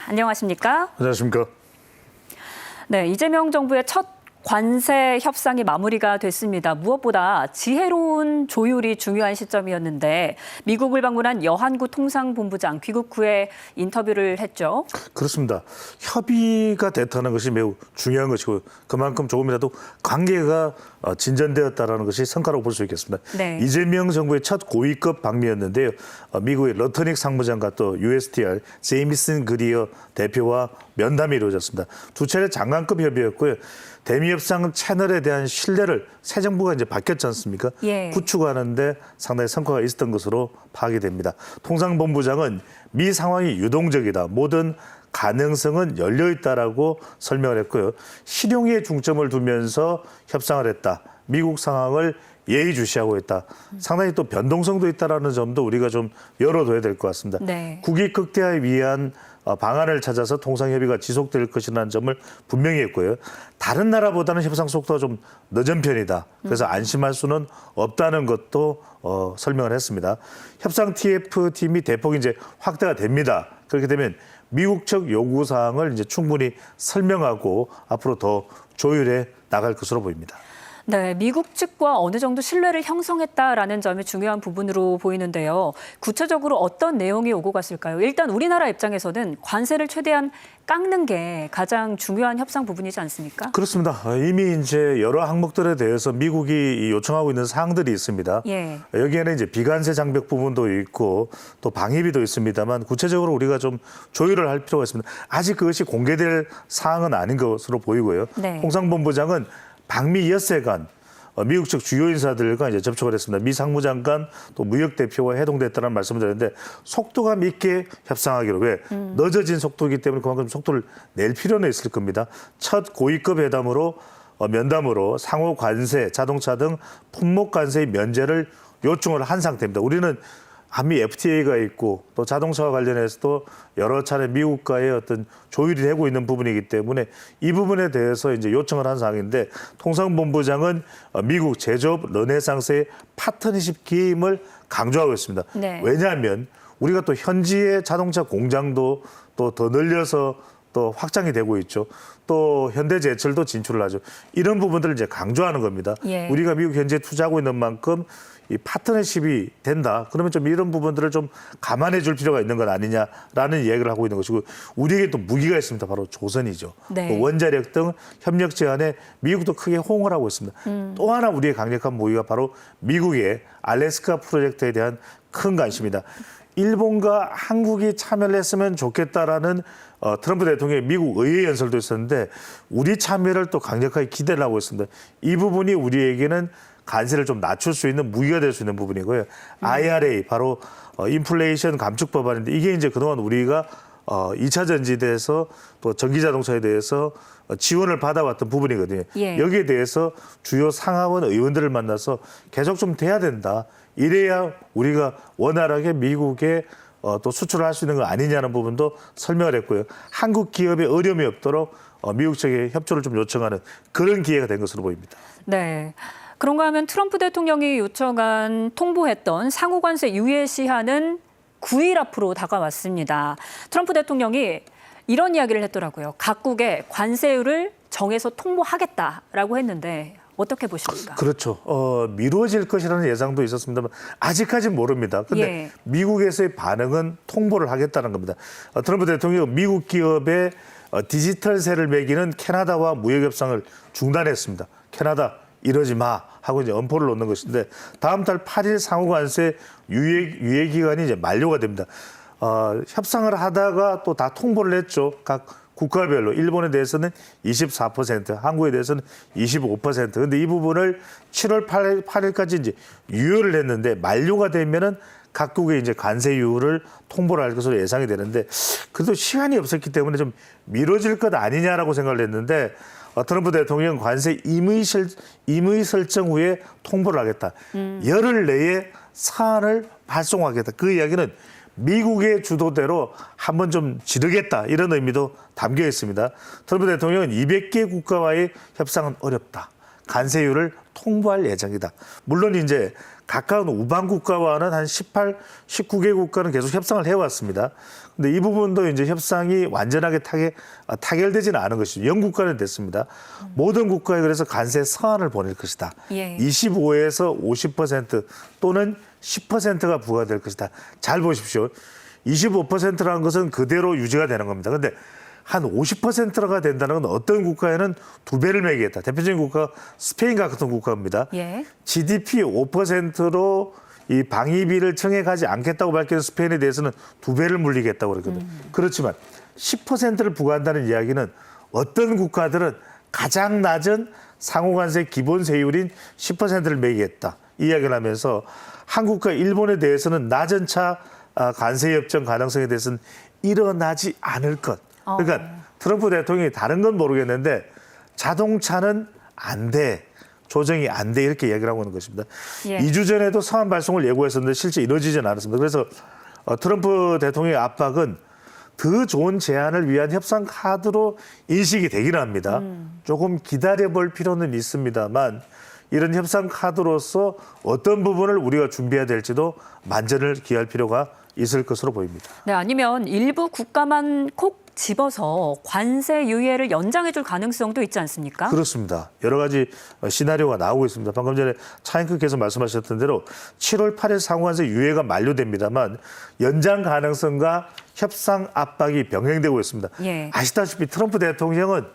안녕하십니까? 안녕하십니까? 네, 이재명 정부의 첫 관세 협상이 마무리가 됐습니다. 무엇보다 지혜로운 조율이 중요한 시점이었는데 미국을 방문한 여한구 통상본부장 귀국 후에 인터뷰를 했죠. 그렇습니다. 협의가 됐다는 것이 매우 중요한 것이고 그만큼 조금이라도 관계가 진전되었다는 것이 성과라고 볼 수 있겠습니다. 네. 이재명 정부의 첫 고위급 방미였는데요. 미국의 러터닉 상무장과 또 USTR 제이미슨 그리어 대표와 면담이 이루어졌습니다. 두 차례 장관급 협의였고요. 대미 협상 채널에 대한 신뢰를 새 정부가 이제 바뀌었지 않습니까? 예. 구축하는데 상당히 성과가 있었던 것으로 파악이 됩니다. 통상본부장은 미 상황이 유동적이다. 모든 가능성은 열려 있다라고 설명을 했고요. 실용에 중점을 두면서 협상을 했다. 미국 상황을 예의주시하고 있다. 상당히 또 변동성도 있다라는 점도 우리가 좀 열어둬야 될 것 같습니다. 네. 국익 극대화에 위한 방안을 찾아서 통상협의가 지속될 것이라는 점을 분명히 했고요. 다른 나라보다는 협상 속도가 좀 늦은 편이다. 그래서 안심할 수는 없다는 것도 설명을 했습니다. 협상 TF팀이 대폭 이제 확대가 됩니다. 그렇게 되면 미국 측 요구 사항을 이제 충분히 설명하고 앞으로 더 조율해 나갈 것으로 보입니다. 네, 미국 측과 어느 정도 신뢰를 형성했다라는 점이 중요한 부분으로 보이는데요. 구체적으로 어떤 내용이 오고 갔을까요? 일단 우리나라 입장에서는 관세를 최대한 깎는 게 가장 중요한 협상 부분이지 않습니까? 그렇습니다. 이미 이제 여러 항목들에 대해서 미국이 요청하고 있는 사항들이 있습니다. 예. 여기에는 이제 비관세 장벽 부분도 있고 또 방위비도 있습니다만 구체적으로 우리가 좀 조율을 할 필요가 있습니다. 아직 그것이 공개될 사항은 아닌 것으로 보이고요. 네. 통상본부장은 방미 엿새간 미국 측 주요 인사들과 이제 접촉을 했습니다. 미 상무장관 또 무역 대표와 회동됐다는 말씀을 드렸는데 속도감 있게 협상하기로 왜 늦어진 속도이기 때문에 그만큼 속도를 낼 필요는 있을 겁니다. 첫 고위급 회담으로 면담으로 상호 관세, 자동차 등 품목 관세의 면제를 요청을 한 상태입니다. 우리는 한미 FTA가 있고 또 자동차와 관련해서도 여러 차례 미국과의 어떤 조율이 되고 있는 부분이기 때문에 이 부분에 대해서 이제 요청을 한 사항인데 통상본부장은 미국 제조업 르네상스의 파트너십 기임을 강조하고 있습니다. 네. 왜냐하면 우리가 또 현지의 자동차 공장도 또 더 늘려서 또 확장이 되고 있죠. 또 현대제철도 진출을 하죠. 이런 부분들을 이제 강조하는 겁니다. 예. 우리가 미국 현지에 투자하고 있는 만큼 이 파트너십이 된다. 그러면 좀 이런 부분들을 좀 감안해 줄 필요가 있는 것 아니냐라는 얘기를 하고 있는 것이고 우리에게 또 무기가 있습니다. 바로 조선이죠. 네. 또 원자력 등 협력 제안에 미국도 크게 호응을 하고 있습니다. 또 하나 우리의 강력한 무기가 바로 미국의 알래스카 프로젝트에 대한 큰 관심이다. 일본과 한국이 참여를 했으면 좋겠다라는 트럼프 대통령의 미국 의회 연설도 있었는데 우리 참여를 또 강력하게 기대를 하고 있습니다. 이 부분이 우리에게는 관세를 좀 낮출 수 있는 무기가 될 수 있는 부분이고요. IRA 바로 인플레이션 감축 법안인데 이게 이제 그동안 우리가 2차 전지대에서 또 전기 자동차에 대해서 지원을 받아왔던 부분이거든요. 예. 여기에 대해서 주요 상하원 의원들을 만나서 계속 좀 돼야 된다. 이래야 우리가 원활하게 미국에 또 수출을 할 수 있는 거 아니냐는 부분도 설명을 했고요. 한국 기업에 어려움이 없도록 미국 측에 협조를 좀 요청하는 그런 기회가 된 것으로 보입니다. 네. 그런가 하면 트럼프 대통령이 요청한 통보했던 상호관세 유예 시한은 9일 앞으로 다가왔습니다. 트럼프 대통령이 이런 이야기를 했더라고요. 각국의 관세율을 정해서 통보하겠다라고 했는데 어떻게 보십니까? 그렇죠. 미뤄질 것이라는 예상도 있었습니다만 아직까지는 모릅니다. 그런데 예. 미국에서의 반응은 통보를 하겠다는 겁니다. 트럼프 대통령이 미국 기업에 디지털세를 매기는 캐나다와 무역협상을 중단했습니다. 캐나다 이러지 마 하고 이제 엄포를 놓는 것인데 다음 달 8일 상호관세 유예 기간이 이제 만료가 됩니다. 협상을 하다가 또 다 통보를 했죠. 각 국가별로 일본에 대해서는 24%, 한국에 대해서는 25%. 근데 이 부분을 7월 8일까지 이제 유효를 했는데 만료가 되면은 각국의 이제 관세율을 통보를 할 것으로 예상이 되는데 그래도 시간이 없었기 때문에 좀 미뤄질 것 아니냐라고 생각을 했는데 트럼프 대통령 관세 임의 설정 후에 통보를 하겠다. 열흘 내에 사안을 발송하겠다. 그 이야기는 미국의 주도대로 한번 좀 지르겠다. 이런 의미도 담겨 있습니다. 트럼프 대통령은 200개 국가와의 협상은 어렵다. 관세율을 통보할 예정이다. 물론 이제 가까운 우방 국가와는 한 19개 국가는 계속 협상을 해왔습니다. 근데 이 부분도 이제 협상이 완전하게 타결되지는 않은 것이죠. 영국과는 됐습니다. 모든 국가에 그래서 관세 서한을 보낼 것이다. 예. 25에서 50% 또는 10%가 부과될 것이다. 잘 보십시오. 25%라는 것은 그대로 유지가 되는 겁니다. 근데 한 50%가 된다는 건 어떤 국가에는 2배를 매기겠다. 대표적인 국가가 스페인 같은 국가입니다. 예. GDP 5%로 이 방위비를 청약하지 않겠다고 밝힌 스페인에 대해서는 2배를 물리겠다고 그랬거든요. 그렇지만 10%를 부과한다는 이야기는 어떤 국가들은 가장 낮은 상호관세 기본 세율인 10%를 매기겠다. 이 이야기를 하면서 한국과 일본에 대해서는 낮은 차 관세 협정 가능성에 대해서는 일어나지 않을 것. 그러니까 트럼프 대통령이 다른 건 모르겠는데 자동차는 안 돼. 조정이 안 돼. 이렇게 얘기를 하고 있는 것입니다. 예. 2주 전에도 서한 발송을 예고했었는데 실제 이루어지지는 않았습니다. 그래서 트럼프 대통령의 압박은 더 좋은 제안을 위한 협상 카드로 인식이 되기는 합니다. 조금 기다려볼 필요는 있습니다만 이런 협상 카드로서 어떤 부분을 우리가 준비해야 될지도 만전을 기할 필요가 있을 것으로 보입니다. 네, 아니면 일부 국가만 콕 집어서 관세 유예를 연장해 줄 가능성도 있지 않습니까? 그렇습니다. 여러 가지 시나리오가 나오고 있습니다. 방금 전에 차인크께서 말씀하셨던 대로 7월 8일 상호관세 유예가 만료됩니다만 연장 가능성과 협상 압박이 병행되고 있습니다. 예. 아시다시피 트럼프 대통령은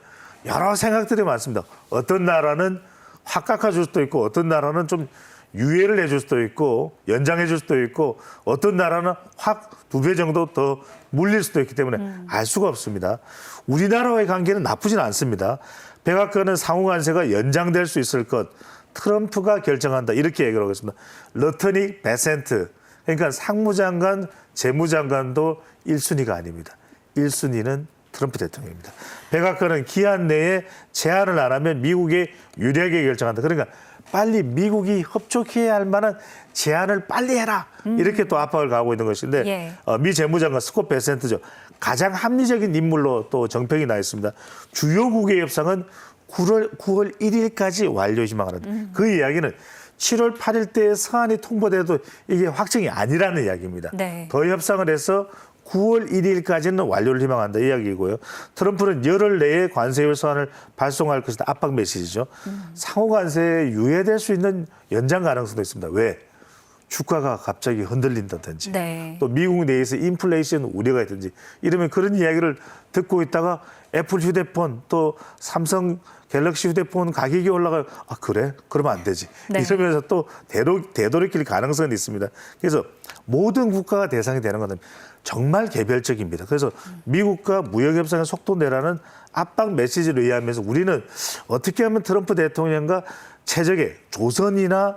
여러 생각들이 많습니다. 어떤 나라는 확 깎아줄 수도 있고 어떤 나라는 좀 유예를 해줄 수도 있고 연장해 줄 수도 있고 어떤 나라는 확 2배 정도 더 물릴 수도 있기 때문에 알 수가 없습니다. 우리나라와의 관계는 나쁘진 않습니다. 백악관은 상호관세가 연장될 수 있을 것 트럼프가 결정한다 이렇게 얘기를 하고 있습니다. 러터닉 베센트 그러니까 상무장관 재무장관도 1순위가 아닙니다. 1순위는 트럼프 대통령입니다. 백악관은 기한 내에 제안을 안 하면 미국에 유리하게 결정한다. 그러니까 빨리 미국이 협조해야 할 만한 제안을 빨리 해라. 이렇게 또 압박을 가하고 있는 것인데 예. 미 재무장관 스콧 베센트죠. 가장 합리적인 인물로 또 정평이 나 있습니다. 주요국의 협상은 9월 1일까지 완료 희망하는다. 그 이야기는 7월 8일 때 서한이 통보돼도 이게 확정이 아니라는 이야기입니다. 네. 더 협상을 해서 9월 1일까지는 완료를 희망한다 이 이야기고요. 트럼프는 열흘 내에 관세율 서한을 발송할 것이다. 압박 메시지죠. 상호관세에 유예될 수 있는 연장 가능성도 있습니다. 왜? 주가가 갑자기 흔들린다든지 네. 또 미국 내에서 인플레이션 우려가 있든지 이러면 그런 이야기를 듣고 있다가 애플 휴대폰 또 삼성 갤럭시 휴대폰 가격이 올라가요. 아 그래? 그러면 안 되지. 네. 이러면서 또 되돌이킬 가능성은 있습니다. 그래서 모든 국가가 대상이 되는 것은 정말 개별적입니다. 그래서 미국과 무역협상의 속도 내라는 압박 메시지를 의하면서 우리는 어떻게 하면 트럼프 대통령과 최적의 조선이나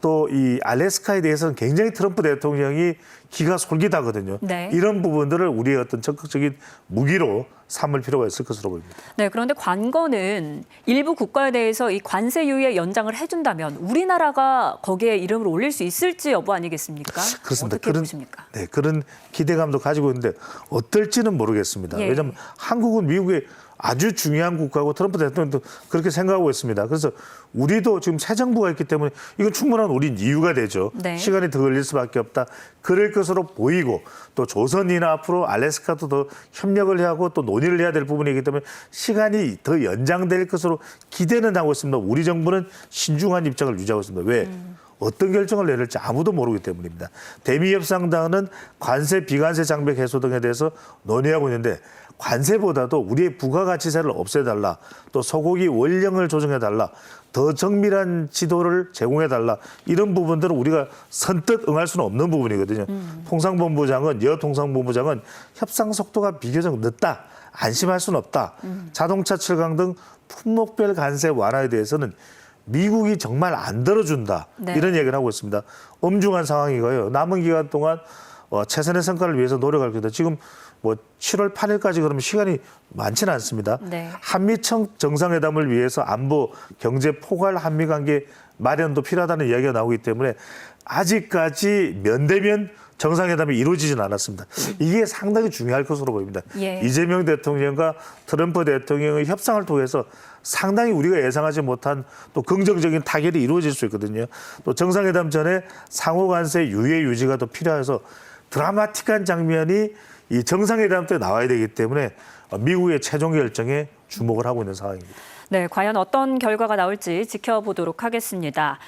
또 이 알래스카에 대해서는 굉장히 트럼프 대통령이 기가 솔깃하거든요. 네. 이런 부분들을 우리의 어떤 적극적인 무기로 삼을 필요가 있을 것으로 보입니다. 네, 그런데 관건은 일부 국가에 대해서 이 관세 유예 연장을 해준다면 우리나라가 거기에 이름을 올릴 수 있을지 여부 아니겠습니까? 그렇습니다. 어떻게 보십니까? 네, 그런 기대감도 가지고 있는데 어떨지는 모르겠습니다. 예. 왜냐하면 한국은 미국의 아주 중요한 국가고 트럼프 대통령도 그렇게 생각하고 있습니다. 그래서 우리도 지금 새 정부가 있기 때문에 이건 충분한 우린 이유가 되죠. 네. 시간이 더 걸릴 수밖에 없다. 그럴 것으로 보이고 또 조선이나 앞으로 알래스카도 더 협력을 하고 또 논의를 해야 될 부분이기 때문에 시간이 더 연장될 것으로 기대는 하고 있습니다. 우리 정부는 신중한 입장을 유지하고 있습니다. 왜? 어떤 결정을 내릴지 아무도 모르기 때문입니다. 대미협상단은 관세, 비관세 장벽 해소 등에 대해서 논의하고 있는데 관세보다도 우리의 부가가치세를 없애달라. 또 소고기 원령을 조정해달라. 더 정밀한 지도를 제공해달라. 이런 부분들은 우리가 선뜻 응할 수는 없는 부분이거든요. 통상본부장은 여통상본부장은 협상 속도가 비교적 늦다. 안심할 수는 없다. 자동차 7강 등 품목별 관세 완화에 대해서는 미국이 정말 안 들어준다. 네. 이런 얘기를 하고 있습니다. 엄중한 상황이고요. 남은 기간 동안 최선의 성과를 위해서 노력할 겁니다. 지금 뭐 7월 8일까지 그러면 시간이 많지는 않습니다. 네. 한미 정상회담을 위해서 안보, 경제, 포괄 한미 관계 마련도 필요하다는 이야기가 나오기 때문에 아직까지 면대면 정상회담이 이루어지진 않았습니다. 이게 상당히 중요할 것으로 보입니다. 예. 이재명 대통령과 트럼프 대통령의 협상을 통해서 상당히 우리가 예상하지 못한 또 긍정적인 타결이 이루어질 수 있거든요. 또 정상회담 전에 상호관세 유예 유지가 더 필요해서 드라마틱한 장면이 이 정상회담 때 나와야 되기 때문에 미국의 최종 결정에 주목을 하고 있는 상황입니다. 네, 과연 어떤 결과가 나올지 지켜보도록 하겠습니다.